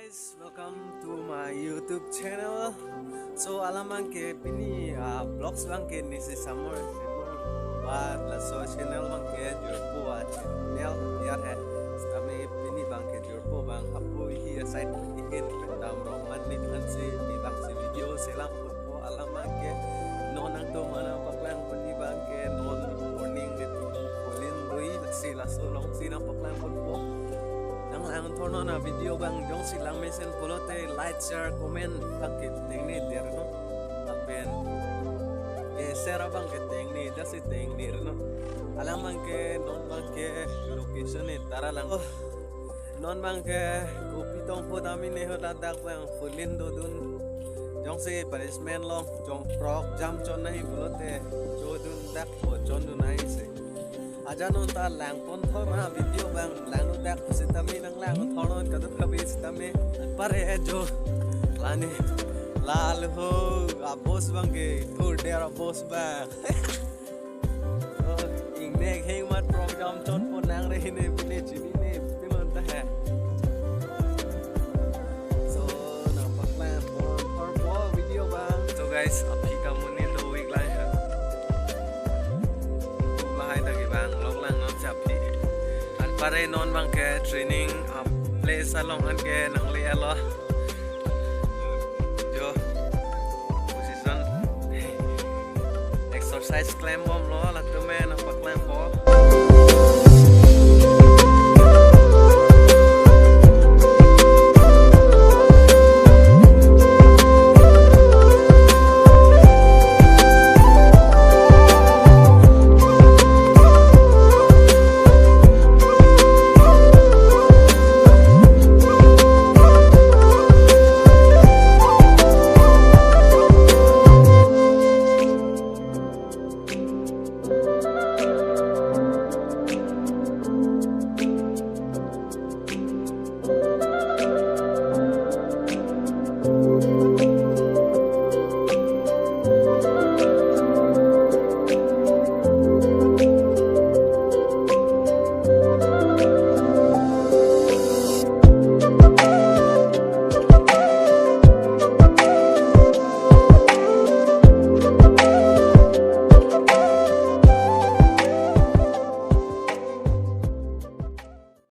guys, welcome to my YouTube channel. So alaman ke pini vlogs bang ke nisi summer बाद लसो channel bang ke jurpo channel biar hai kami pini bang ke jurpo bang apo hi site ikin pendam roman ni hansi di bang si video selang jurpo alaman ke nonang to mana paklang pini bang ke non morning itu kulin doi si laso long sina paklang jurpo ang thono na video bang jong silang mesen polote like share comment pakit tengni der no apen share bang ke tengni dasi tengni no alam bang ke non bang ke location ni tara lang non bang ke kopi tong po dami ne hola dak bang fulin do dun jong si punishment long jong prok jam chon nahi polote jo dun dak po chon dun nahi se aja non ta lang pon thona video bang lang no dak sitami nang lang thonon kaduk kabi sitami pare jo lani lal ho a boss bang ke tur der a boss bang ing ne heng mat program chon pon nang re ne bune chini ne pilon ta hai so nampak lang pon for video bang so guys abhi ka munin do week lai hai bahai ta ke bang lok lang ngam chap pi an pare non bang ke training play salong an ke nang le alo jo position exercise climb bom lo la tu me na